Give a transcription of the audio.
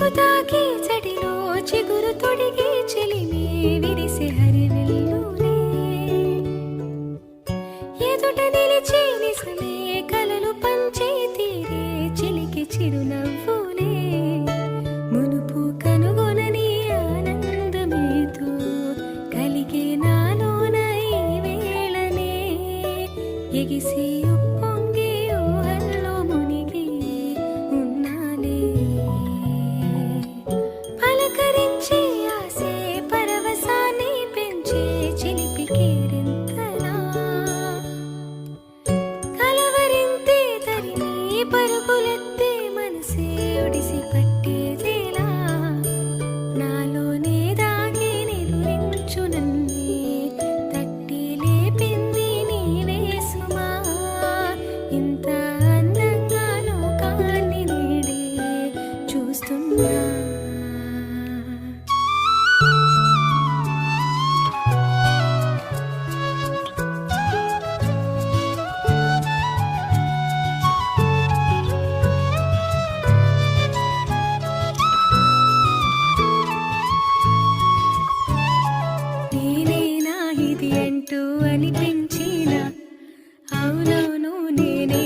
చినుకు తాకి చడిలో చిగురు తొడిగి చెలిమే విరిసే హరివెల్లులే ఎదుట నిలిచి నిజమే కలలు పంచే తీరే చిలికి చిరునవ్వులే మునుపు కనుగొనని ఆనందమేతో కలిగే నాలోన ఈ వేళనే ఎగిసి ఉప్పొంగి ఊహల్లో మునిగి ఉన్నాలే పలకరించే ఆసే పరవశాన్ని పెంచే చిలిపి కేరింతలా కలవరింతే తరిమి పరుగులెత్తే మనసే ఒడిసి పట్టి